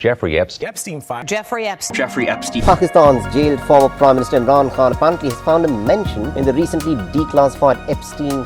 Jeffrey Epstein. Epstein file. Jeffrey Epstein. Jeffrey Epstein. Pakistan's jailed former Prime Minister Imran Khan apparently has found a mention in the recently declassified Epstein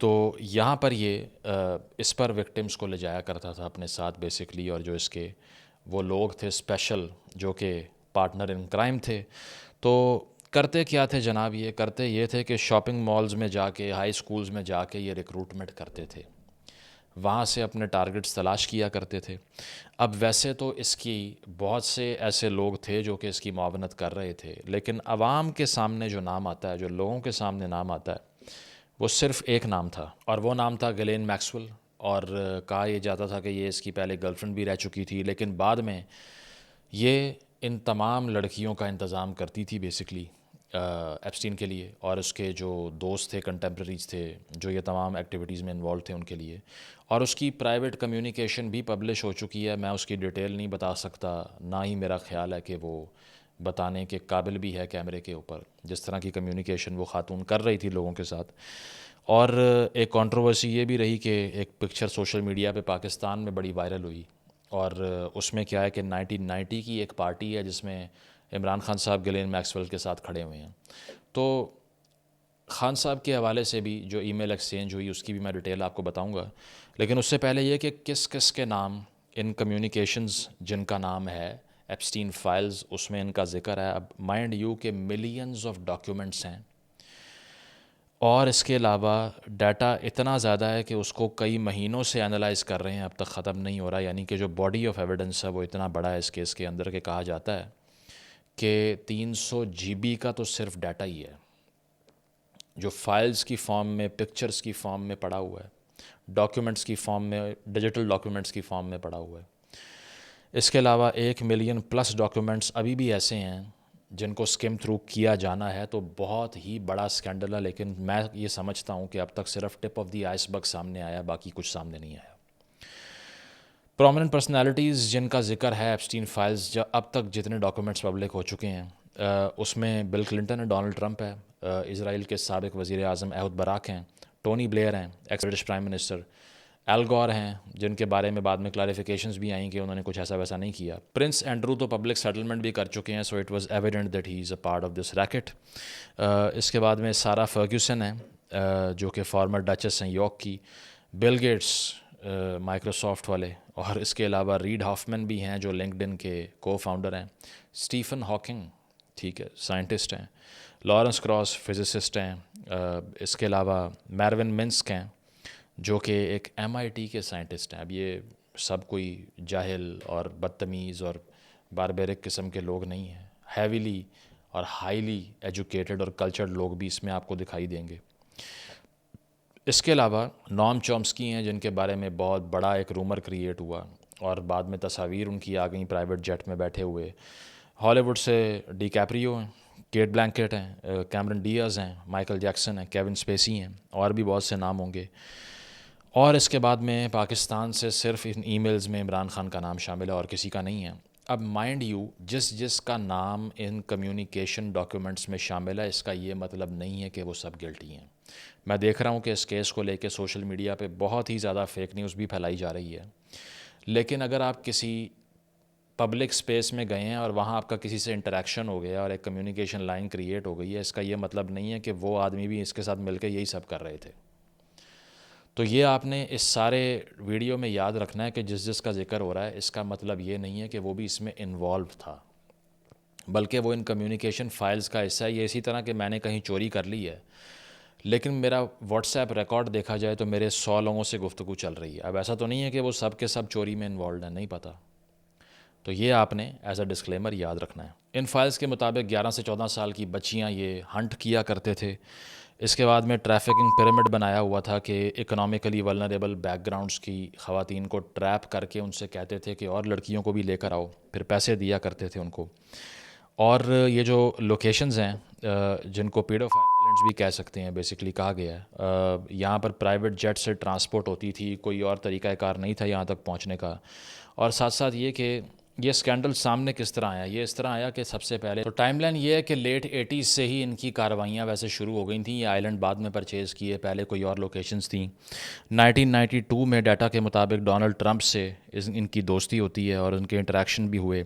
تو یہاں پر یہ اس پر victims کو لے جایا کرتا تھا اپنے ساتھ بیسکلی، اور جو اس کے وہ لوگ تھے اسپیشل جو کہ پارٹنر ان کرائم تھے، تو کرتے کیا تھے جناب، یہ کرتے یہ تھے کہ شاپنگ مالز میں جا کے، ہائی اسکولز میں جا کے یہ ریکروٹمنٹ کرتے تھے، وہاں سے اپنے ٹارگٹس تلاش کیا کرتے تھے۔ اب ویسے تو اس کی بہت سے ایسے لوگ تھے جو کہ اس کی معاونت کر رہے تھے، لیکن عوام کے سامنے جو نام آتا ہے، جو لوگوں کے سامنے نام آتا ہے، وہ صرف ایک نام تھا، اور وہ نام تھا گلین میکسویل۔ اور کہا یہ جاتا تھا کہ یہ اس کی پہلے گرل فرینڈ بھی رہ چکی تھی، لیکن بعد میں یہ ان تمام لڑکیوں کا انتظام کرتی تھی بیسکلی ایپسٹین کے لیے، اور اس کے جو دوست تھے، کنٹمپریریز تھے، جو یہ تمام ایکٹیویٹیز میں انوالو تھے ان کے لیے۔ اور اس کی پرائیویٹ کمیونیکیشن بھی پبلش ہو چکی ہے، میں اس کی ڈیٹیل نہیں بتا سکتا، نہ ہی میرا خیال ہے کہ وہ بتانے کے قابل بھی ہے کیمرے کے اوپر، جس طرح کی کمیونیکیشن وہ خاتون کر رہی تھی لوگوں کے ساتھ۔ اور ایک کنٹروورسی یہ بھی رہی کہ ایک پکچر سوشل میڈیا پہ پاکستان میں بڑی وائرل ہوئی، اور اس میں کیا ہے کہ 1990 کی ایک پارٹی ہے جس میں عمران خان صاحب گلین میکسویل کے ساتھ کھڑے ہوئے ہیں۔ تو خان صاحب کے حوالے سے بھی جو ای میل ایکسچینج ہوئی اس کی بھی میں ڈیٹیل آپ کو بتاؤں گا، لیکن اس سے پہلے یہ کہ کس کس کے نام ان کمیونیکیشنز جن کا نام ہے ایپسٹین فائلز، اس میں ان کا ذکر ہے۔ اب مائنڈ یو کہ ملینز آف ڈاکیومنٹس ہیں، اور اس کے علاوہ ڈیٹا اتنا زیادہ ہے کہ اس کو کئی مہینوں سے انالائز کر رہے ہیں، اب تک ختم نہیں ہو رہا، یعنی کہ جو باڈی آف ایویڈنس ہے وہ اتنا بڑا ہے اس کیس کے اندر کہ کہا جاتا ہے کہ 300 GB کا تو صرف ڈیٹا ہی ہے جو فائلز کی فارم میں، پکچرز کی فارم میں پڑا ہوا ہے، ڈاکیومنٹس کی فارم میں، ڈیجیٹل ڈاکیومنٹس کی فارم میں پڑا ہوا ہے۔ اس کے علاوہ 1 ملین پلس ڈاکیومنٹس ابھی بھی ایسے ہیں جن کو سکم تھرو کیا جانا ہے، تو بہت ہی بڑا سکینڈل ہے، لیکن میں یہ سمجھتا ہوں کہ اب تک صرف ٹپ آف دی آئس برگ سامنے آیا، باقی کچھ سامنے نہیں آیا۔ پرومیننٹ پرسنالٹیز جن کا ذکر ہے ایپسٹین فائلز، اب تک جتنے ڈاکیومنٹس پبلک ہو چکے ہیں، اس میں بل کلنٹن ہے، ڈونلڈ ٹرمپ ہے، اسرائیل کے سابق وزیر اعظم ایہود براک ہیں، ٹونی بلیئر ہیں، x British prime minister, L گور ہیں جن کے بارے میں بعد میں کلیریفیکیشنز بھی آئیں کہ انہوں نے کچھ ایسا ویسا نہیں کیا، پرنس اینڈرو تو پبلک سیٹلمنٹ بھی کر چکے ہیں، so it was evident that he is a part of this racket. اس کے بعد میں سارا فرگیوسن ہیں جو کہ فارمر ڈچس ہیں یارک کی، بل گیٹس مائکروسافٹ والے، اور اس کے علاوہ ریڈ ہافمن بھی ہیں جو لنکڈ ان کے کو فاؤنڈر ہیں، اسٹیفن ہاکنگ ٹھیک ہے سائنٹسٹ ہیں، لارنس کراس فزسسٹ ہیں، اس کے علاوہ میروین منسک ہیں جو کہ ایک MIT کے سائنٹسٹ ہیں۔ اب یہ سب کوئی جاہل اور بدتمیز اور باربیرک قسم کے لوگ نہیں ہیں، ہیویلی اور ہائیلی ایجوکیٹڈ اور کلچرڈ لوگ بھی اس میں آپ کو دکھائی دیں گے۔ اس کے علاوہ نام چومسکی ہیں جن کے بارے میں بہت بڑا ایک رومر کریٹ ہوا، اور بعد میں تصاویر ان کی آ گئیں پرائیویٹ جیٹ میں بیٹھے ہوئے۔ ہالی ووڈ سے ڈی کیپریو ہیں، کیٹ بلینکٹ ہیں، کیمرن ڈیاز ہیں، مائیکل جیکسن ہیں، کیون اسپیسی ہیں، اور بھی بہت سے نام ہوں گے۔ اور اس کے بعد میں پاکستان سے صرف ان ای میلز میں عمران خان کا نام شامل ہے اور کسی کا نہیں ہے۔ اب مائنڈ یو جس کا نام ان کمیونیکیشن ڈاکیومنٹس میں شامل ہے، اس کا یہ مطلب نہیں ہے کہ وہ سب گلٹی ہیں۔ میں دیکھ رہا ہوں کہ اس کیس کو لے کے سوشل میڈیا پہ بہت ہی زیادہ فیک نیوز بھی پھیلائی جا رہی ہے، لیکن اگر آپ کسی پبلک سپیس میں گئے ہیں اور وہاں آپ کا کسی سے انٹریکشن ہو گیا اور ایک کمیونیکیشن لائن کریٹ ہو گئی ہے، اس کا یہ مطلب نہیں ہے کہ وہ آدمی بھی اس کے ساتھ مل کے یہی سب کر رہے تھے۔ تو یہ آپ نے اس سارے ویڈیو میں یاد رکھنا ہے کہ جس کا ذکر ہو رہا ہے اس کا مطلب یہ نہیں ہے کہ وہ بھی اس میں انوالو تھا، بلکہ وہ ان کمیونیکیشن فائلز کا حصہ ہے۔ یہ اسی طرح کہ میں نے کہیں چوری کر لی ہے لیکن میرا واٹس ایپ ریکارڈ دیکھا جائے تو میرے 100 لوگوں سے گفتگو چل رہی ہے۔ اب ایسا تو نہیں ہے کہ وہ سب کے سب چوری میں انوالوڈ ہیں، نہیں پتہ۔ تو یہ آپ نے ایز اے ڈسکلیمر یاد رکھنا ہے۔ ان فائلز کے مطابق 11 سے 14 سال کی بچیاں یہ ہنٹ کیا کرتے تھے۔ اس کے بعد میں ٹریفکنگ پیرامڈ بنایا ہوا تھا کہ اکنامکلی ولنریبل بیک گراؤنڈز کی خواتین کو ٹریپ کر کے ان سے کہتے تھے کہ اور لڑکیوں کو بھی لے کر آؤ، پھر پیسے دیا کرتے تھے ان کو۔ اور یہ جو لوکیشنز ہیں جن کو پیڈوفائل آئلینڈز بھی کہہ سکتے ہیں بیسکلی کہا گیا ہے، یہاں پر پرائیویٹ جیٹ سے ٹرانسپورٹ ہوتی تھی، کوئی اور طریقہ کار نہیں تھا یہاں تک پہنچنے کا۔ اور ساتھ ساتھ یہ کہ یہ اسکینڈل سامنے کس طرح آیا، یہ اس طرح آیا کہ سب سے پہلے تو ٹائم لائن یہ ہے کہ لیٹ 80s سے ہی ان کی کارروائیاں ویسے شروع ہو گئی تھیں۔ یہ آئلینڈ بعد میں پرچیز کیے، پہلے کوئی اور لوکیشنز تھیں۔ 1992 میں ڈیٹا کے مطابق ڈونلڈ ٹرمپ سے ان کی دوستی ہوتی ہے اور ان کے انٹریکشن بھی ہوئے۔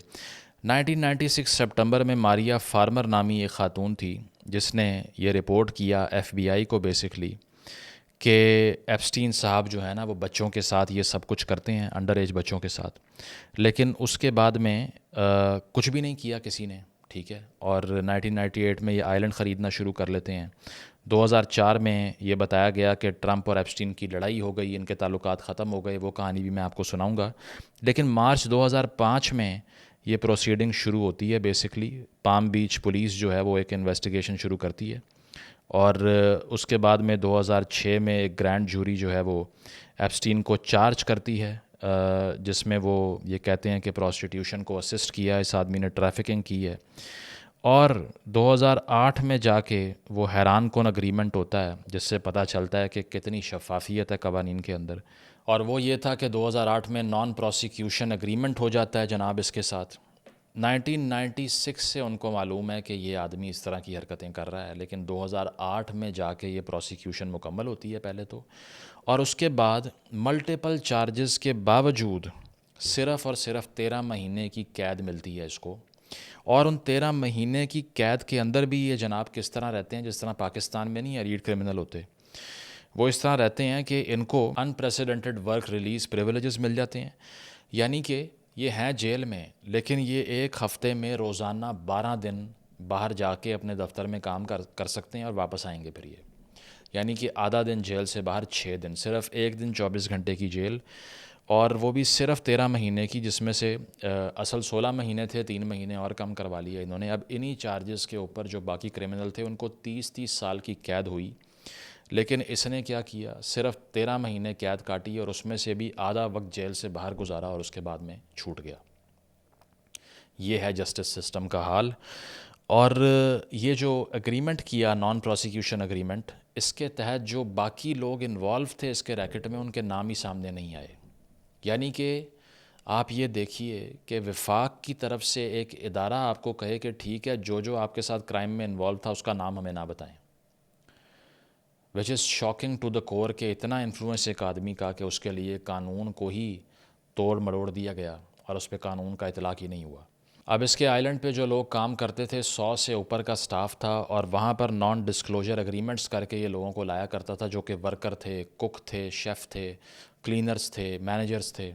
1996 سپٹمبر میں ماریا فارمر نامی ایک خاتون تھی جس نے یہ رپورٹ کیا FBI کو بیسکلی کہ ایپسٹین صاحب جو ہے نا وہ بچوں کے ساتھ یہ سب کچھ کرتے ہیں، انڈر ایج بچوں کے ساتھ، لیکن اس کے بعد میں کچھ بھی نہیں کیا کسی نے، ٹھیک ہے، اور 1998 میں یہ آئلینڈ خریدنا شروع کر لیتے ہیں۔ 2004 میں یہ بتایا گیا کہ ٹرمپ اور ایپسٹین کی لڑائی ہو گئی، ان کے تعلقات ختم ہو گئے، وہ کہانی بھی میں آپ کو سناؤں گا۔ لیکن مارچ 2005 میں یہ پروسیڈنگ شروع ہوتی ہے، بیسکلی پام بیچ پولیس جو ہے وہ ایک انویسٹیگیشن شروع کرتی ہے، اور اس کے بعد میں 2006 میں ایک گرینڈ جوری جو ہے وہ ایپسٹین کو چارج کرتی ہے، جس میں وہ یہ کہتے ہیں کہ پروسٹیٹیوشن کو اسسٹ کیا ہے اس آدمی نے، ٹریفکنگ کی ہے، اور 2008 میں جا کے وہ حیران کن اگریمنٹ ہوتا ہے جس سے پتہ چلتا ہے کہ کتنی شفافیت ہے قوانین کے اندر، اور وہ یہ تھا کہ 2008 میں نان پروسیکیوشن اگریمنٹ ہو جاتا ہے جناب اس کے ساتھ۔ 1996 سے ان کو معلوم ہے کہ یہ آدمی اس طرح کی حرکتیں کر رہا ہے، لیکن 2008 میں جا کے یہ پروسیکیوشن مکمل ہوتی ہے پہلے تو، اور اس کے بعد ملٹیپل چارجز کے باوجود صرف اور صرف 13 مہینے کی قید ملتی ہے اس کو، اور ان 13 مہینے کی قید کے اندر بھی یہ جناب کس طرح رہتے ہیں، جس طرح پاکستان میں نہیں ایلیٹ کرمنل ہوتے، وہ اس طرح رہتے ہیں کہ ان کو انپریسیڈنٹڈ ورک ریلیز پریویلیجز مل جاتے ہیں، یعنی کہ یہ ہیں جیل میں، لیکن یہ ایک ہفتے میں روزانہ 12 دن باہر جا کے اپنے دفتر میں کام کر سکتے ہیں اور واپس آئیں گے پھر یہ، یعنی کہ آدھا دن جیل سے باہر 6 دن، صرف ایک دن 24 گھنٹے کی جیل، اور وہ بھی صرف 13 مہینے کی، جس میں سے اصل 16 مہینے تھے، 3 مہینے اور کم کروا لیا انہوں نے۔ اب انہی چارجز کے اوپر جو باقی کرمنل تھے ان کو 30 سال کی قید ہوئی، لیکن اس نے کیا کیا، صرف 13 مہینے قید کاٹی اور اس میں سے بھی آدھا وقت جیل سے باہر گزارا اور اس کے بعد میں چھوٹ گیا۔ یہ ہے جسٹس سسٹم کا حال، اور یہ جو اگریمنٹ کیا نان پروسیکیوشن اگریمنٹ، اس کے تحت جو باقی لوگ انوالو تھے اس کے ریکٹ میں ان کے نام ہی سامنے نہیں آئے، یعنی کہ آپ یہ دیکھیے کہ وفاق کی طرف سے ایک ادارہ آپ کو کہے کہ ٹھیک ہے جو آپ کے ساتھ کرائم میں انوالو تھا اس کا نام ہمیں نہ بتائیں، وچ از شاکنگ ٹو دا کور، کہ اتنا انفلوئنس ایک آدمی کا کہ اس کے لیے قانون کو ہی توڑ مروڑ دیا گیا اور اس پہ قانون کا اطلاق ہی نہیں ہوا۔ اب اس کے آئلینڈ پہ جو لوگ کام کرتے تھے 100 سے اوپر کا سٹاف تھا، اور وہاں پر نان ڈسکلوجر اگریمنٹس کر کے یہ لوگوں کو لایا کرتا تھا، جو کہ ورکر تھے، کک تھے، شیف تھے، کلینرز تھے، مینیجرز تھے،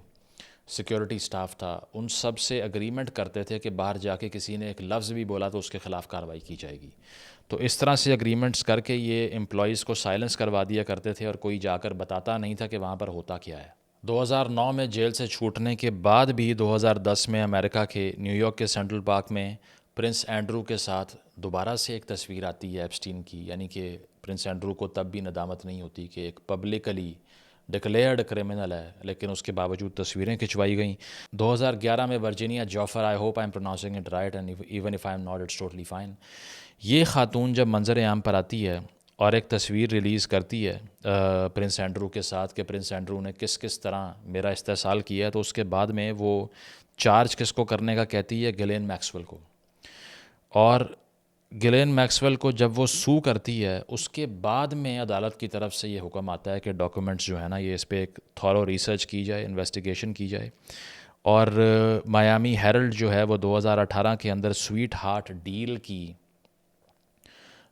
سیکیورٹی سٹاف تھا، ان سب سے اگریمنٹ کرتے تھے کہ باہر جا کے کسی نے ایک لفظ بھی بولا تو اس کے خلاف کارروائی کی جائے گی۔ تو اس طرح سے اگریمنٹس کر کے یہ امپلائیز کو سائلنس کروا دیا کرتے تھے، اور کوئی جا کر بتاتا نہیں تھا کہ وہاں پر ہوتا کیا ہے۔ 2009 میں جیل سے چھوٹنے کے بعد بھی 2010 میں امریکہ کے نیو یارک کے سینٹرل پارک میں پرنس اینڈرو کے ساتھ دوبارہ سے ایک تصویر آتی ہے ایپسٹین کی، یعنی کہ پرنس اینڈرو کو تب بھی ندامت نہیں ہوتی کہ ایک پبلکلی ڈکلیئرڈ کرمنل ہے، لیکن اس کے باوجود تصویریں کھنچوائی گئیں۔ 2011 میں Virginia Giuffre, I hope I'm pronouncing it right and even if I'm not it's totally fine, یہ خاتون جب منظر عام پر آتی ہے اور ایک تصویر ریلیز کرتی ہے پرنس اینڈرو کے ساتھ کہ پرنس اینڈرو نے کس طرح میرا استحصال کیا ہے، تو اس کے بعد میں وہ چارج کس کو کرنے کا کہتی ہے، گلین میکسویل کو، اور گلین میکسویل کو جب وہ سو کرتی ہے اس کے بعد میں عدالت کی طرف سے یہ حکم آتا ہے کہ ڈاکومنٹس جو ہے نا یہ اس پہ ایک تھورو ریسرچ کی جائے، انویسٹیگیشن کی جائے، اور میامی ہیرلڈ جو ہے وہ 2018 کے اندر سویٹ ہارٹ ڈیل کی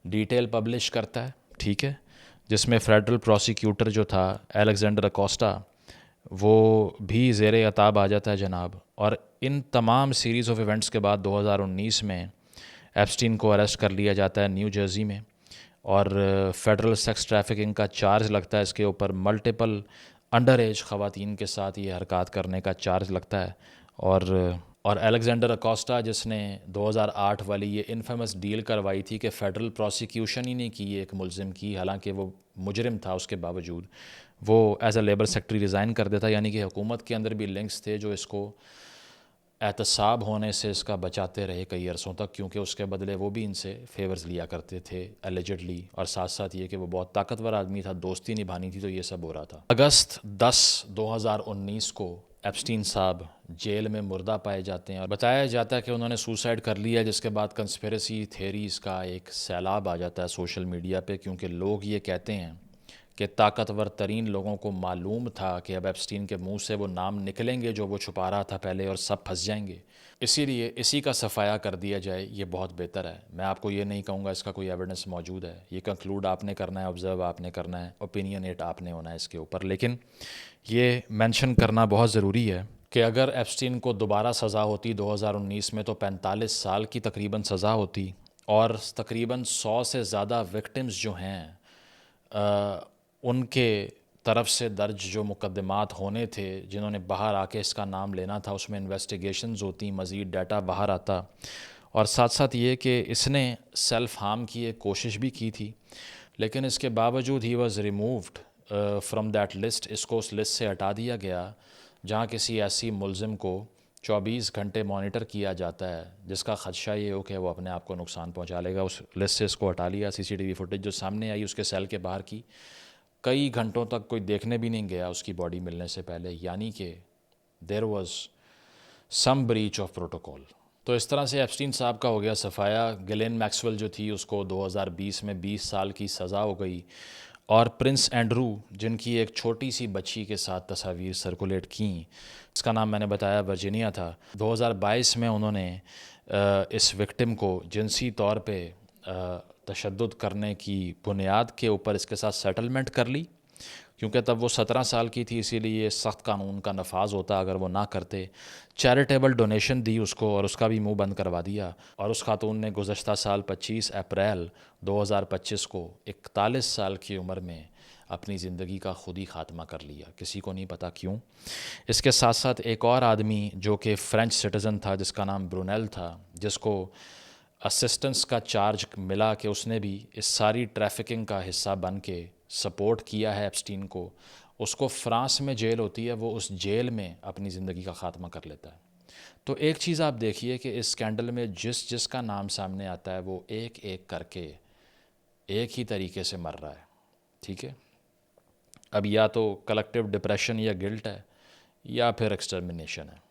ڈیٹیل پبلش کرتا ہے، ٹھیک ہے، جس میں فیڈرل پروسیکیوٹر جو تھا الیگزینڈر اکوسٹا وہ بھی زیر عتاب آ جاتا ہے جناب، اور ان تمام سیریز آف ایونٹس کے بعد 2019 میں ایپسٹین کو اریسٹ کر لیا جاتا ہے نیو جرسی میں، اور فیڈرل سیکس ٹریفکنگ کا چارج لگتا ہے اس کے اوپر، ملٹیپل انڈر ایج خواتین کے ساتھ یہ حرکات کرنے کا چارج لگتا ہے، اور الیگزینڈر اکوسٹا جس نے 2008 والی یہ انفیمس ڈیل کروائی تھی کہ فیڈرل پروسیکیوشن ہی نے کی ایک ملزم کی، حالانکہ وہ مجرم تھا، اس کے باوجود وہ as a labour secretary resign کر دیتا، یعنی کہ حکومت کے اندر بھی لنکس تھے جو اس کو احتساب ہونے سے اس کا بچاتے رہے کئی عرصوں تک، کیونکہ اس کے بدلے وہ بھی ان سے فیورز لیا کرتے تھے اللیجڈلی، اور ساتھ ساتھ یہ کہ وہ بہت طاقتور آدمی تھا، دوستی نبھانی تھی، تو یہ سب ہو رہا تھا۔ اگست 10 2019 کو ایپسٹین صاحب جیل میں مردہ پائے جاتے ہیں، اور بتایا جاتا ہے کہ انہوں نے سوسائڈ کر لیا، جس کے بعد کنسپیریسی تھیریز کا ایک سیلاب آ جاتا ہے سوشل میڈیا پہ، کیونکہ لوگ یہ کہتے ہیں کہ طاقتور ترین لوگوں کو معلوم تھا کہ اب ایپسٹین کے منہ سے وہ نام نکلیں گے جو وہ چھپا رہا تھا پہلے، اور سب پھنس جائیں گے، اسی لیے اسی کا صفایا کر دیا جائے، یہ بہت بہتر ہے۔ میں آپ کو یہ نہیں کہوں گا اس کا کوئی ایویڈنس موجود ہے، یہ کنکلوڈ آپ نے کرنا ہے، آبزرو آپ نے کرنا ہے، اوپینینیٹ آپ نے ہونا ہے اس کے اوپر، لیکن یہ مینشن کرنا بہت ضروری ہے کہ اگر ایپسٹین کو دوبارہ سزا ہوتی 2019 میں تو 45 سال کی تقریباً سزا ہوتی، اور تقریباً 100 سے زیادہ وکٹمز جو ہیں ان کے طرف سے درج جو مقدمات ہونے تھے، جنہوں نے باہر آ کے اس کا نام لینا تھا، اس میں انویسٹیگیشنز ہوتی، مزید ڈیٹا باہر آتا، اور ساتھ ساتھ یہ کہ اس نے سیلف ہارم کی ایک کوشش بھی کی تھی، لیکن اس کے باوجود he was removed from that list, اس کو اس لسٹ سے ہٹا دیا گیا جہاں کسی ایسی ملزم کو 24 گھنٹے مانیٹر کیا جاتا ہے جس کا خدشہ یہ ہو کہ وہ اپنے آپ کو نقصان پہنچا لے گا۔ اس لسٹ سے اس کو ہٹا لیا۔ CCTV فوٹیج جو سامنے آئی اس کے سیل کے باہر کی، کئی گھنٹوں تک کوئی دیکھنے بھی نہیں گیا اس کی باڈی ملنے سے پہلے، یعنی کہ there was some breach of protocol. تو اس طرح سے ایپسٹین صاحب کا ہو گیا صفایا۔ گلین میکسویل جو تھی اس کو 2020 میں 20 سال کی سزا ہو گئی، اور پرنس اینڈرو جن کی ایک چھوٹی سی بچی کے ساتھ تصاویر سرکولیٹ کیں، اس کا نام میں نے بتایا ورجینیا تھا، 2022 میں انہوں نے اس وکٹم کو جنسی طور پہ تشدد کرنے کی بنیاد کے اوپر اس کے ساتھ سیٹلمنٹ کر لی، کیونکہ تب وہ 17 سال کی تھی، اسی لیے سخت قانون کا نفاذ ہوتا اگر وہ نہ کرتے۔ چیریٹیبل ڈونیشن دی اس کو، اور اس کا بھی منہ بند کروا دیا، اور اس خاتون نے گزشتہ سال 25 اپریل 2025 کو 41 سال کی عمر میں اپنی زندگی کا خود ہی خاتمہ کر لیا، کسی کو نہیں پتا کیوں۔ اس کے ساتھ ساتھ ایک اور آدمی جو کہ فرینچ سٹیزن تھا جس کا نام برونیل تھا، جس کو اسسٹنس کا چارج ملا کہ اس نے بھی اس ساری ٹریفکنگ کا حصہ بن کے سپورٹ کیا ہے ایپسٹین کو، اس کو فرانس میں جیل ہوتی ہے، وہ اس جیل میں اپنی زندگی کا خاتمہ کر لیتا ہے۔ تو ایک چیز آپ دیکھیے کہ اس اسکینڈل میں جس کا نام سامنے آتا ہے وہ ایک ایک کر کے ایک ہی طریقے سے مر رہا ہے، ٹھیک ہے؟ اب یا تو کلیکٹیو ڈپریشن یا گلٹ ہے، یا پھر ایکسٹرمنیشن ہے۔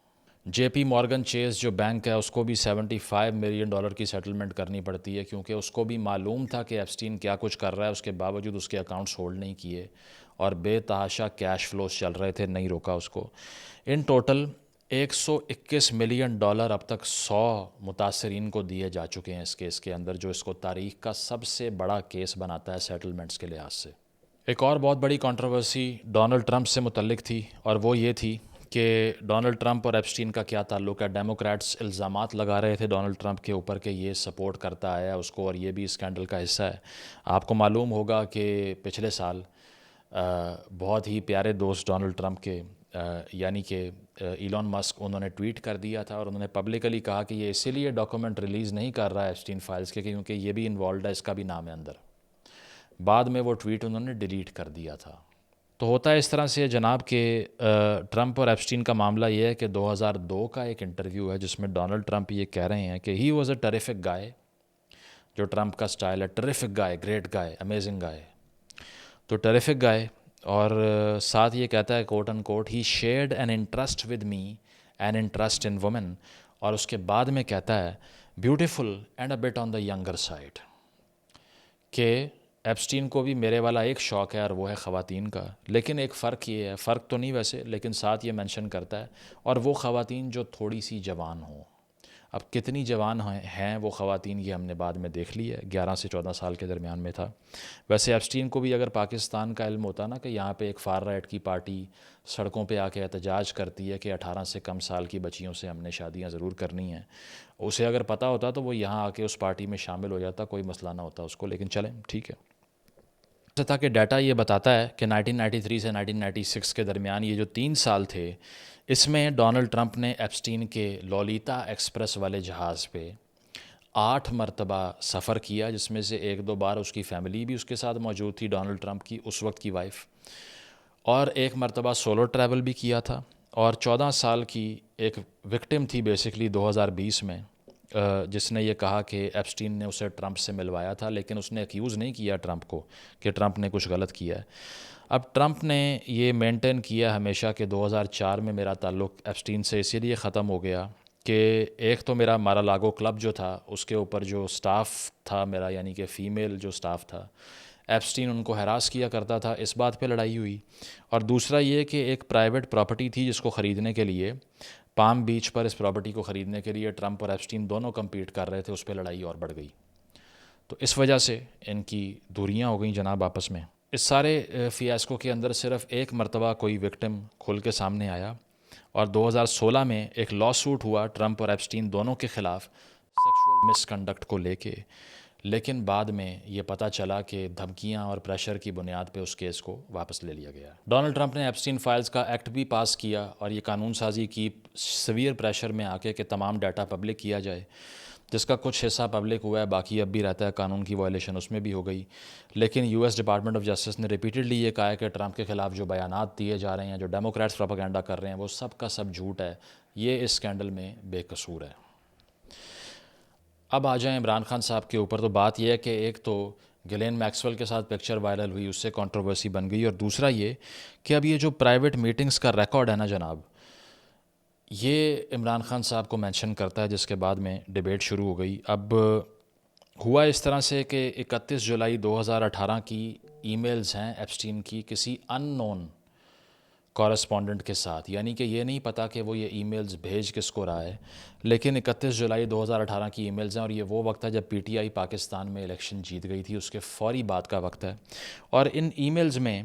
JP مورگن چیز جو بینک ہے اس کو بھی $75 ملین کی سیٹلمنٹ کرنی پڑتی ہے، کیونکہ اس کو بھی معلوم تھا کہ ایپسٹین کیا کچھ کر رہا ہے، اس کے باوجود اس کے اکاؤنٹس ہولڈ نہیں کیے اور بے تحاشا کیش فلوز چل رہے تھے، نہیں روکا اس کو۔ ان ٹوٹل $121 ملین اب تک 100 متاثرین کو دیے جا چکے ہیں اس کیس کے اندر، جو اس کو تاریخ کا سب سے بڑا کیس بناتا ہے سیٹلمنٹس کے لحاظ سے۔ ایک اور بہت بڑی کنٹروورسی ڈونلڈ ٹرمپ سے متعلق تھی، اور وہ یہ تھی کہ ڈونلڈ ٹرمپ اور ایپسٹین کا کیا تعلق ہے۔ ڈیموکریٹس الزامات لگا رہے تھے ڈونلڈ ٹرمپ کے اوپر کہ یہ سپورٹ کرتا آیا اس کو، اور یہ بھی اسکینڈل کا حصہ ہے۔ آپ کو معلوم ہوگا کہ پچھلے سال بہت ہی پیارے دوست ڈونلڈ ٹرمپ کے یعنی کہ ایلون مسک، انہوں نے ٹویٹ کر دیا تھا اور انہوں نے پبلکلی کہا کہ یہ اسی لیے ڈاکومنٹ ریلیز نہیں کر رہا ہے ایپسٹین فائلز کے کیونکہ یہ بھی انوالوڈ ہے، اس کا بھی نام ہے اندر۔ بعد میں وہ ٹویٹ انہوں نے ڈیلیٹ کر دیا تھا۔ تو ہوتا ہے اس طرح سے جناب کہ ٹرمپ اور ایپسٹین کا معاملہ یہ ہے کہ 2002 کا ایک انٹرویو ہے جس میں ڈونلڈ ٹرمپ یہ کہہ رہے ہیں کہ ہی واز اے ٹیریفک گائے، جو ٹرمپ کا سٹائل ہے، ٹیریفک گائے، گریٹ گائے، امیزنگ گائے، تو ٹیریفک گائے، اور ساتھ یہ کہتا ہے quote unquote he shared an interest with me, an interest in women, اور اس کے بعد میں کہتا ہے beautiful and a bit on the younger side, کہ ایپسٹین کو بھی میرے والا ایک شوق ہے اور وہ ہے خواتین کا، لیکن ایک فرق یہ ہے، فرق تو نہیں ویسے، لیکن ساتھ یہ مینشن کرتا ہے، اور وہ خواتین جو تھوڑی سی جوان ہوں۔ اب کتنی جوان ہیں وہ خواتین یہ ہم نے بعد میں دیکھ لی ہے، 11 سے 14 سال کے درمیان میں تھا۔ ویسے ایپسٹین کو بھی اگر پاکستان کا علم ہوتا نا کہ یہاں پہ ایک فار رائٹ کی پارٹی سڑکوں پہ آ کے احتجاج کرتی ہے کہ 18 سے کم سال کی بچیوں سے ہم نے شادیاں ضرور کرنی ہیں، اسے اگر پتہ ہوتا تو وہ یہاں آ کے اس پارٹی میں شامل ہو جاتا، کوئی مسئلہ نہ ہوتا اس کو، لیکن چلیں ٹھیک ہے۔ جیسا تھا کہ ڈیٹا یہ بتاتا ہے کہ 1993 سے 1996 کے درمیان یہ جو 3 سال تھے، اس میں ڈونلڈ ٹرمپ نے ایپسٹین کے لولیتا ایکسپریس والے جہاز پہ 8 مرتبہ سفر کیا، جس میں سے 1-2 بار اس کی فیملی بھی اس کے ساتھ موجود تھی، ڈونلڈ ٹرمپ کی اس وقت کی وائف، اور 1 مرتبہ سولو ٹریول بھی کیا تھا، اور 14 سال کی ایک وکٹم تھی بیسکلی 2020 میں، جس نے یہ کہا کہ ایپسٹین نے اسے ٹرمپ سے ملوایا تھا، لیکن اس نے ایکیوز نہیں کیا ٹرمپ کو کہ ٹرمپ نے کچھ غلط کیا ہے۔ اب ٹرمپ نے یہ مینٹین کیا ہمیشہ کہ 2004 میں میرا تعلق ایپسٹین سے اسی لیے ختم ہو گیا کہ ایک تو میرا مارالاگو کلب جو تھا اس کے اوپر جو سٹاف تھا میرا، یعنی کہ فیمیل جو سٹاف تھا، ایپسٹین ان کو ہراس کیا کرتا تھا، اس بات پہ لڑائی ہوئی. اور دوسرا یہ کہ ایک پرائیویٹ پراپرٹی تھی جس کو خریدنے کے لیے، پام بیچ پر اس پراپرٹی کو خریدنے کے لیے ٹرمپ اور ایپسٹین دونوں کمپیٹ کر رہے تھے، اس پہ لڑائی اور بڑھ گئی. تو اس وجہ سے ان کی دوریاں ہو گئیں جناب آپس میں. اس سارے فیاسکو کے اندر صرف ایک مرتبہ کوئی وکٹم کھل کے سامنے آیا، اور 2016 میں ایک لا سوٹ ہوا ٹرمپ اور ایپسٹین دونوں کے خلاف سیکشول مس کنڈکٹ کو لے کے، لیکن بعد میں یہ پتہ چلا کہ دھمکیاں اور پریشر کی بنیاد پہ اس کیس کو واپس لے لیا گیا. ڈونلڈ ٹرمپ نے ایپسٹین فائلز کا ایکٹ بھی پاس کیا اور یہ قانون سازی کی سیویئر پریشر میں آ کے کہ تمام ڈیٹا پبلک کیا جائے، جس کا کچھ حصہ پبلک ہوا ہے، باقی اب بھی رہتا ہے. قانون کی وائلیشن اس میں بھی ہو گئی. لیکن U S department of justice نے ریپیٹڈلی یہ کہا ہے کہ ٹرمپ کے خلاف جو بیانات دیے جا رہے ہیں، جو ڈیموکریٹس پروپیگنڈا کر رہے ہیں، وہ سب کا سب جھوٹ ہے، یہ اس اسکینڈل میں بے قصور ہے. اب آ جائیں عمران خان صاحب کے اوپر. تو بات یہ ہے کہ ایک تو گلین میکسویل کے ساتھ پکچر وائرل ہوئی، اس سے کنٹروورسی بن گئی، اور دوسرا یہ کہ اب یہ جو پرائیویٹ میٹنگز کا ریکارڈ ہے نا جناب، یہ عمران خان صاحب کو مینشن کرتا ہے، جس کے بعد میں ڈیبیٹ شروع ہو گئی. اب ہوا اس طرح سے کہ 31 جولائی 2018 کی ای میلز ہیں ایپسٹین کی کسی ان نون کورسپونڈنٹ کے ساتھ، یعنی کہ یہ نہیں پتا کہ وہ یہ ای میلز بھیج کس کو رہا ہے، لیکن 31 جولائی 2018 کی ای میلز ہیں، اور یہ وہ وقت ہے جب پی ٹی آئی پاکستان میں الیکشن جیت گئی تھی، اس کے فوری بعد کا وقت ہے. اور ان ای میلز میں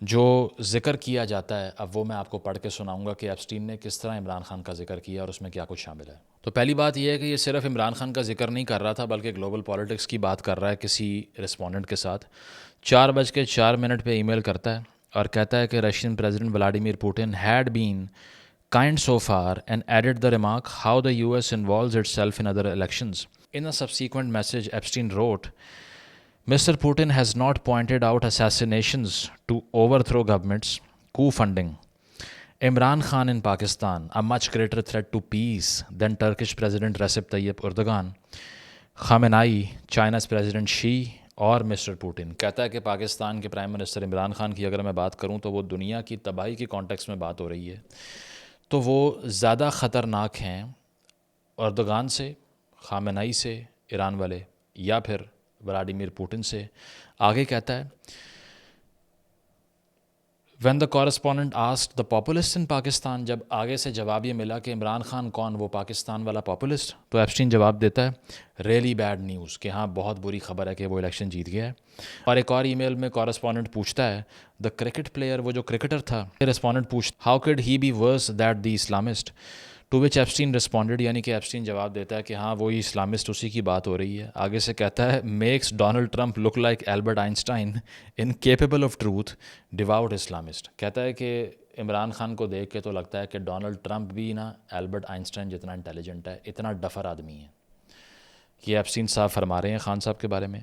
جو ذکر کیا جاتا ہے، اب وہ میں آپ کو پڑھ کے سناؤں گا کہ ایپسٹین نے کس طرح عمران خان کا ذکر کیا اور اس میں کیا کچھ شامل ہے. تو پہلی بات یہ ہے کہ یہ صرف عمران خان کا ذکر نہیں کر رہا تھا، بلکہ گلوبل پالیٹکس کی بات کر رہا ہے کسی رسپونڈنٹ کے ساتھ. 4:04 پہ ای میل کرتا ہے اور کہتا ہے کہ Russian president Vladimir Putin had been kind so far and added the remark how the US involves itself in other elections. In a subsequent message, Epstein wrote, Mr. Putin has not pointed out assassinations to overthrow governments, coup funding. Imran Khan in Pakistan, a much greater threat to peace than Turkish President Recep Tayyip Erdogan, Khamenei, China's President Xi, اور mister Putin. کہتا ہے کہ پاکستان کے prime minister Imran Khan کی اگر میں بات کروں تو وہ دنیا کی تباہی کی کانٹیکس میں بات ہو رہی ہے، تو وہ زیادہ خطرناک ہیں اردوغان سے، خامنئی سے، ایران والے، یا پھر ولادیمیر پوٹن سے. آگے کہتا ہے when the correspondent asked the populist in Pakistan، جب آگے سے جواب یہ ملا کہ عمران خان کون، وہ پاکستان والا پاپولسٹ، تو ایپسٹین جواب دیتا ہے ریئلی بیڈ نیوز، کہ ہاں بہت بری خبر ہے کہ وہ الیکشن جیت گیا ہے. اور ایک اور ای میل میں کورسپونڈنٹ پوچھتا ہے دا کرکٹ پلیئر، وہ جو کرکٹر تھا، رسپونڈنٹ پوچھتا how could he be worse that the Islamist, to which Epstein responded, یعنی کہ ایپسٹین جواب دیتا ہے کہ ہاں وہی اسلامسٹ، اسی کی بات ہو رہی ہے. آگے سے کہتا ہے makes Donald Trump look like Albert Einstein incapable of truth devout Islamist. کہتا ہے کہ عمران خان کو دیکھ کے تو لگتا ہے کہ ڈونلڈ ٹرمپ بھی نا البرٹ آئنسٹائن جتنا انٹیلیجنٹ ہے، اتنا ڈفر آدمی ہے. یہ ایپسٹین صاحب فرما رہے ہیں خان صاحب کے بارے میں.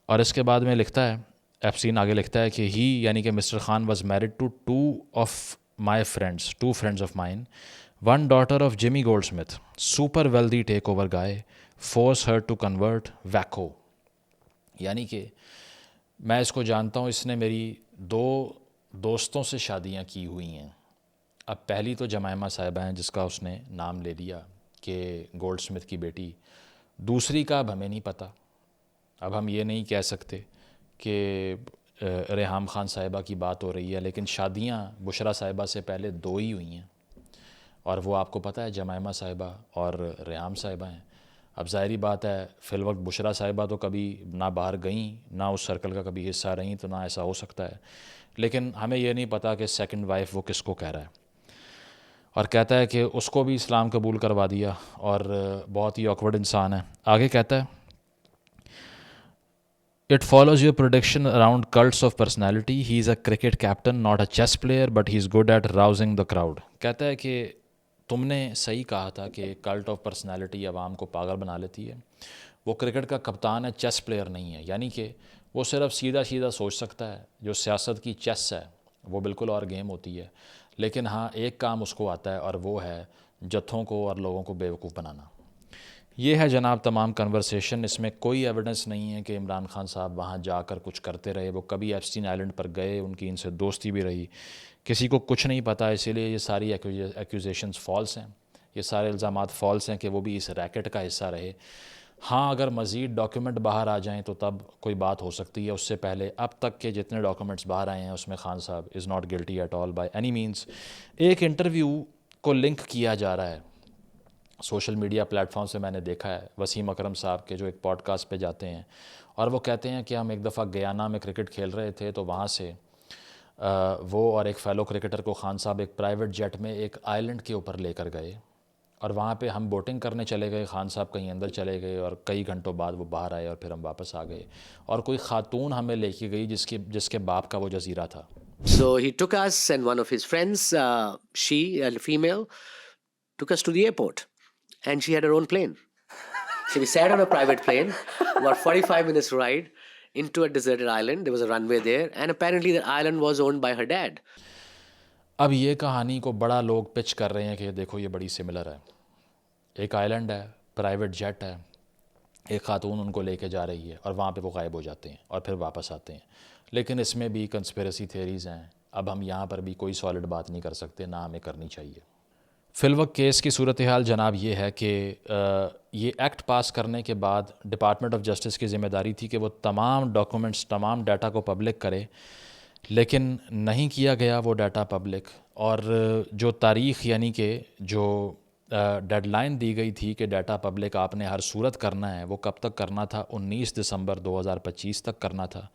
اور اس کے بعد میں لکھتا ہے، ایپسٹین آگے لکھتا ہے کہ ہی یعنی کہ mister Khan was married to two friends of mine. One daughter of Jimmy Goldsmith, super wealthy takeover guy, forced her to convert Waco. یعنی کہ میں اس کو جانتا ہوں، اس نے میری 2 دوستوں سے شادیاں کی ہوئی ہیں. اب پہلی تو جمائمہ صاحبہ ہیں جس کا اس نے نام لے لیا کہ گولڈ سمتھ کی بیٹی. دوسری کا اب ہمیں نہیں پتہ. اب ہم یہ نہیں کہہ سکتے کہ ریحام خان صاحبہ کی بات ہو رہی ہے، لیکن شادیاں بشرا صاحبہ سے پہلے 2 ہی ہوئی ہیں، اور وہ آپ کو پتہ ہے جمائمہ صاحبہ اور ریحام صاحبہ ہیں. اب ظاہری بات ہے فی الوقت بشرا صاحبہ تو کبھی نہ باہر گئیں، نہ اس سرکل کا کبھی حصہ رہیں، تو نہ ایسا ہو سکتا ہے. لیکن ہمیں یہ نہیں پتہ کہ سیکنڈ وائف وہ کس کو کہہ رہا ہے. اور کہتا ہے کہ اس کو بھی اسلام قبول کروا دیا، اور بہت ہی آکورڈ انسان ہے. آگے کہتا ہے It follows your prediction around cults of personality. He is a cricket captain, not a chess player, but he is good at rousing the crowd. کہتا ہے کہ تم نے صحیح کہا تھا کہ کلٹ آف پرسنالٹی عوام کو پاگل بنا لیتی ہے. وہ کرکٹ کا کپتان ہے، چیس پلیئر نہیں ہے. یعنی کہ وہ صرف سیدھا سوچ سکتا ہے. جو سیاست کی چیس ہے وہ بالکل اور گیم ہوتی ہے. لیکن ہاں ایک کام اس کو آتا ہے، اور وہ ہے جتھوں کو اور لوگوں کو بیوقوف بنانا. یہ ہے جناب تمام کنورسیشن. اس میں کوئی ایویڈنس نہیں ہے کہ عمران خان صاحب وہاں جا کر کچھ کرتے رہے. وہ کبھی ایپسٹین آئلینڈ پر گئے، ان کی ان سے دوستی بھی رہی، کسی کو کچھ نہیں پتہ. اسی لیے یہ ساری ایکوزیشنز فالس ہیں، یہ سارے الزامات فالس ہیں کہ وہ بھی اس ریکٹ کا حصہ رہے. ہاں اگر مزید ڈاکیومنٹ باہر آ جائیں تو تب کوئی بات ہو سکتی ہے. اس سے پہلے اب تک کے جتنے ڈاکیومنٹس باہر آئے ہیں اس میں خان صاحب is not guilty at all by any means. ایک انٹرویو کو لنک کیا جا رہا ہے سوشل میڈیا پلیٹ فارم سے, میں نے دیکھا ہے وسیم اکرم صاحب کے جو ایک پوڈ کاسٹ پہ جاتے ہیں اور وہ کہتے ہیں کہ ہم ایک دفعہ گیانا میں کرکٹ کھیل رہے تھے تو وہاں سے وہ اور ایک فیلو کرکٹر کو خان صاحب ایک پرائیویٹ جیٹ میں ایک آئی لینڈ کے اوپر لے کر گئے اور وہاں پہ ہم بوٹنگ کرنے چلے گئے, خان صاحب کہیں اندر چلے گئے اور کئی گھنٹوں بعد وہ باہر آئے اور پھر ہم واپس آ گئے, اور کوئی خاتون ہمیں لے کے گئی جس کے باپ کا وہ جزیرہ تھا. So he took us and one of his friends, she, a female, took us to the airport and she had her own plane. So we sat on a private plane, about 45 minutes ride into a deserted island. There was a runway there and apparently the island was owned by her dad. اب یہ کہانی کو بڑا لوگ pitch کر رہے ہیں کہ دیکھو یہ بڑی سملر ہے. ایک آئی لینڈ ہے, پرائیویٹ جیٹ ہے, ایک خاتون ان کو لے کے جا رہی ہے اور وہاں پہ وہ غائب ہو جاتے ہیں اور پھر واپس آتے ہیں. لیکن اس میں بھی کنسپیریسی تھیریز ہیں. اب ہم یہاں پر بھی کوئی سالڈ بات نہیں کر سکتے, نہ ہمیں کرنی چاہیے. فی الوقت کیس کی صورتحال جناب یہ ہے کہ یہ ایکٹ پاس کرنے کے بعد ڈپارٹمنٹ آف جسٹس کی ذمہ داری تھی کہ وہ تمام ڈاکومنٹس, تمام ڈیٹا کو پبلک کرے, لیکن نہیں کیا گیا وہ ڈیٹا پبلک. اور جو تاریخ یعنی کہ جو ڈیڈ لائن دی گئی تھی کہ ڈیٹا پبلک آپ نے ہر صورت کرنا ہے, وہ کب تک کرنا تھا؟ 19 دسمبر 2025 تک کرنا تھا.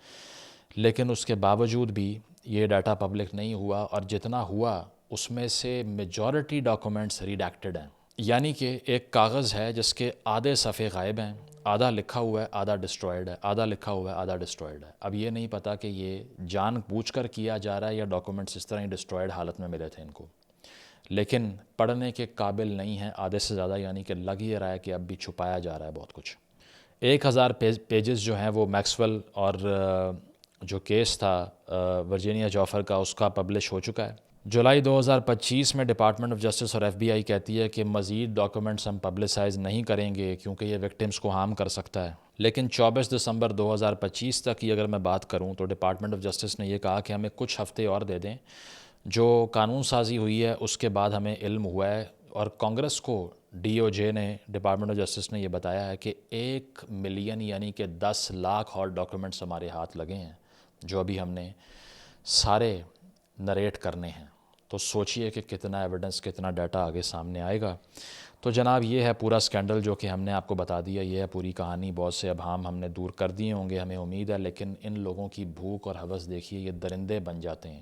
لیکن اس کے باوجود بھی یہ ڈیٹا پبلک نہیں ہوا, اور جتنا ہوا اس میں سے میجورٹی ڈاکومنٹس ریڈیکٹڈ ہیں. یعنی کہ ایک کاغذ ہے جس کے آدھے صفحے غائب ہیں, آدھا لکھا ہوا ہے آدھا ڈسٹرائڈ ہے, آدھا لکھا ہوا ہے آدھا ڈسٹرائڈ ہے. اب یہ نہیں پتہ کہ یہ جان بوجھ کر کیا جا رہا ہے یا ڈاکومنٹس اس طرح ہی ڈسٹرائڈ حالت میں ملے تھے ان کو, لیکن پڑھنے کے قابل نہیں ہیں آدھے سے زیادہ. یعنی کہ لگ ہی رہا ہے کہ اب بھی چھپایا جا رہا ہے بہت کچھ. 1000 پیجز جو ہیں وہ میکسویل اور جو کیس تھا ورجینیا جوفر کا, اس کا پبلش ہو چکا ہے. جولائی 2025 میں ڈپارٹمنٹ آف جسٹس اور ایف بی آئی کہتی ہے کہ مزید ڈاکومنٹس ہم پبلسائز نہیں کریں گے کیونکہ یہ وکٹمز کو ہارم کر سکتا ہے. لیکن 24 دسمبر 2025 تک کی اگر میں بات کروں تو ڈپارٹمنٹ آف جسٹس نے یہ کہا کہ ہمیں کچھ ہفتے اور دے دیں. جو قانون سازی ہوئی ہے اس کے بعد ہمیں علم ہوا ہے, اور کانگریس کو ڈی او جے نے, ڈپارٹمنٹ آف جسٹس نے یہ بتایا ہے کہ 1 ملین یعنی کہ 10 لاکھ اور ڈاکومنٹس ہمارے ہاتھ لگے ہیں جو ابھی ہم نے سارے نریٹ کرنے ہیں. تو سوچئے کہ کتنا ایویڈنس, کتنا ڈیٹا آگے سامنے آئے گا. تو جناب یہ ہے پورا سکینڈل جو کہ ہم نے آپ کو بتا دیا, یہ ہے پوری کہانی. بہت سے ابہام ہم نے دور کر دیے ہوں گے ہمیں امید ہے, لیکن ان لوگوں کی بھوک اور ہوس دیکھیے, یہ درندے بن جاتے ہیں.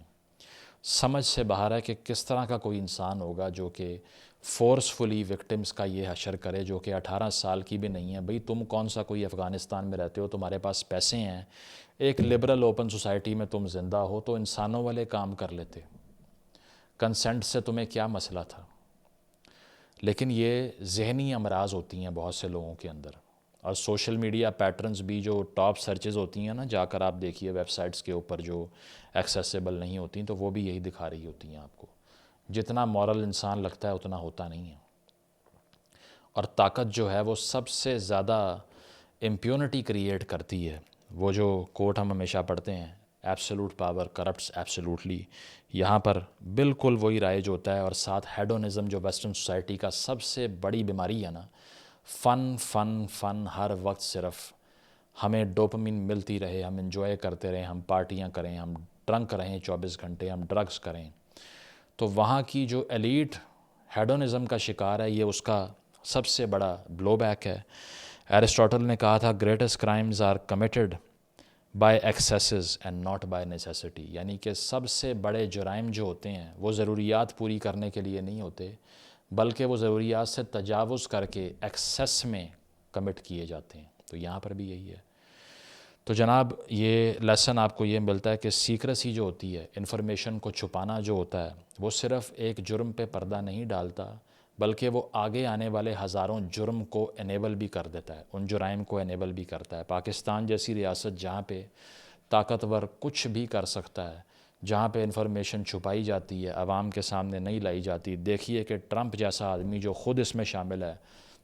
سمجھ سے باہر ہے کہ کس طرح کا کوئی انسان ہوگا جو کہ فورسفلی وکٹمز کا یہ حشر کرے جو کہ 18 سال کی بھی نہیں ہے. بھئی تم کون سا کوئی افغانستان میں رہتے ہو, تمہارے پاس پیسے ہیں, ایک لبرل اوپن سوسائٹی میں تم زندہ ہو, تو انسانوں والے کام کر لیتے. کنسنٹ سے تمہیں کیا مسئلہ تھا؟ لیکن یہ ذہنی امراض ہوتی ہیں بہت سے لوگوں کے اندر, اور سوشل میڈیا پیٹرنز بھی جو ٹاپ سرچز ہوتی ہیں نا, جا کر آپ دیکھیے ویب سائٹس کے اوپر جو ایکسیسیبل نہیں ہوتی, تو وہ بھی یہی دکھا رہی ہوتی ہیں آپ کو. جتنا مورل انسان لگتا ہے اتنا ہوتا نہیں ہے. اور طاقت جو ہے وہ سب سے زیادہ امپیونٹی کریٹ کرتی ہے. وہ جو کوٹ ہم ہمیشہ پڑھتے ہیں, ایبسولوٹ پاور کرپٹس ایبسولوٹلی, یہاں پر بالکل وہی رائج ہوتا ہے. اور ساتھ ہیڈونزم جو ویسٹرن سوسائٹی کا سب سے بڑی بیماری ہے نا, فن فن فن, ہر وقت صرف ہمیں ڈوپامین ملتی رہے, ہم انجوائے کرتے رہیں, ہم پارٹیاں کریں, ہم ڈرنک رہیں 24 گھنٹے, ہم ڈرگز کریں. تو وہاں کی جو ایلیٹ ہیڈونزم کا شکار ہے, یہ اس کا سب سے بڑا بلو بیک ہے. ایرسٹوٹل نے کہا تھا greatest crimes are committed by excesses and not by necessity. یعنی کہ سب سے بڑے جرائم جو ہوتے ہیں وہ ضروریات پوری کرنے کے لیے نہیں ہوتے, بلکہ وہ ضروریات سے تجاوز کر کے ایکسیس میں کمٹ کیے جاتے ہیں. تو یہاں پر بھی یہی ہے. تو جناب یہ لیسن آپ کو یہ ملتا ہے کہ سیکریسی جو ہوتی ہے, انفارمیشن کو چھپانا جو ہوتا ہے, وہ صرف ایک جرم پہ پردہ نہیں ڈالتا, بلکہ وہ آگے آنے والے ہزاروں جرم کو انیبل بھی کر دیتا ہے, ان جرائم کو انیبل بھی کرتا ہے. پاکستان جیسی ریاست جہاں پہ طاقتور کچھ بھی کر سکتا ہے, جہاں پہ انفارمیشن چھپائی جاتی ہے, عوام کے سامنے نہیں لائی جاتی. دیکھیے کہ ٹرمپ جیسا آدمی جو خود اس میں شامل ہے,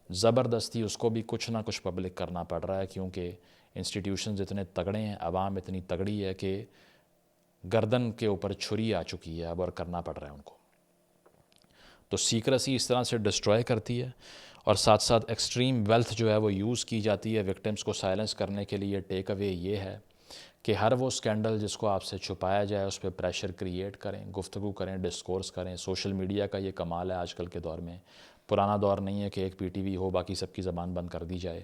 زبردستی اس کو بھی کچھ نہ کچھ پبلک کرنا پڑ رہا ہے, کیونکہ انسٹیٹیوشنز اتنے تگڑے ہیں, عوام اتنی تگڑی ہے کہ گردن کے اوپر چھری آ چکی ہے اب, اور کرنا پڑ رہا ہے ان کو. تو سیکریسی اس طرح سے ڈسٹرائے کرتی ہے. اور ساتھ ساتھ ایکسٹریم ویلتھ جو ہے وہ یوز کی جاتی ہے وکٹمس کو سائلنس کرنے کے لیے. ٹیک اوے یہ ہے کہ ہر وہ اسکینڈل جس کو آپ سے چھپایا جائے اس پہ پریشر کریٹ کریں, گفتگو کریں, ڈسکورس کریں. سوشل میڈیا کا یہ کمال ہے آج کل کے دور میں. پرانا دور نہیں ہے کہ ایک پی ٹی وی ہو باقی سب کی زبان بند کر دی جائے.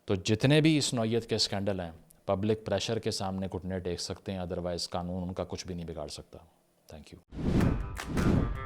تو جتنے بھی اس نوعیت کے اسکینڈل ہیں پبلک پریشر کے سامنے گھٹنے ٹیک سکتے ہیں, ادروائز قانون ان کا کچھ بھی نہیں بگاڑ سکتا. Thank you.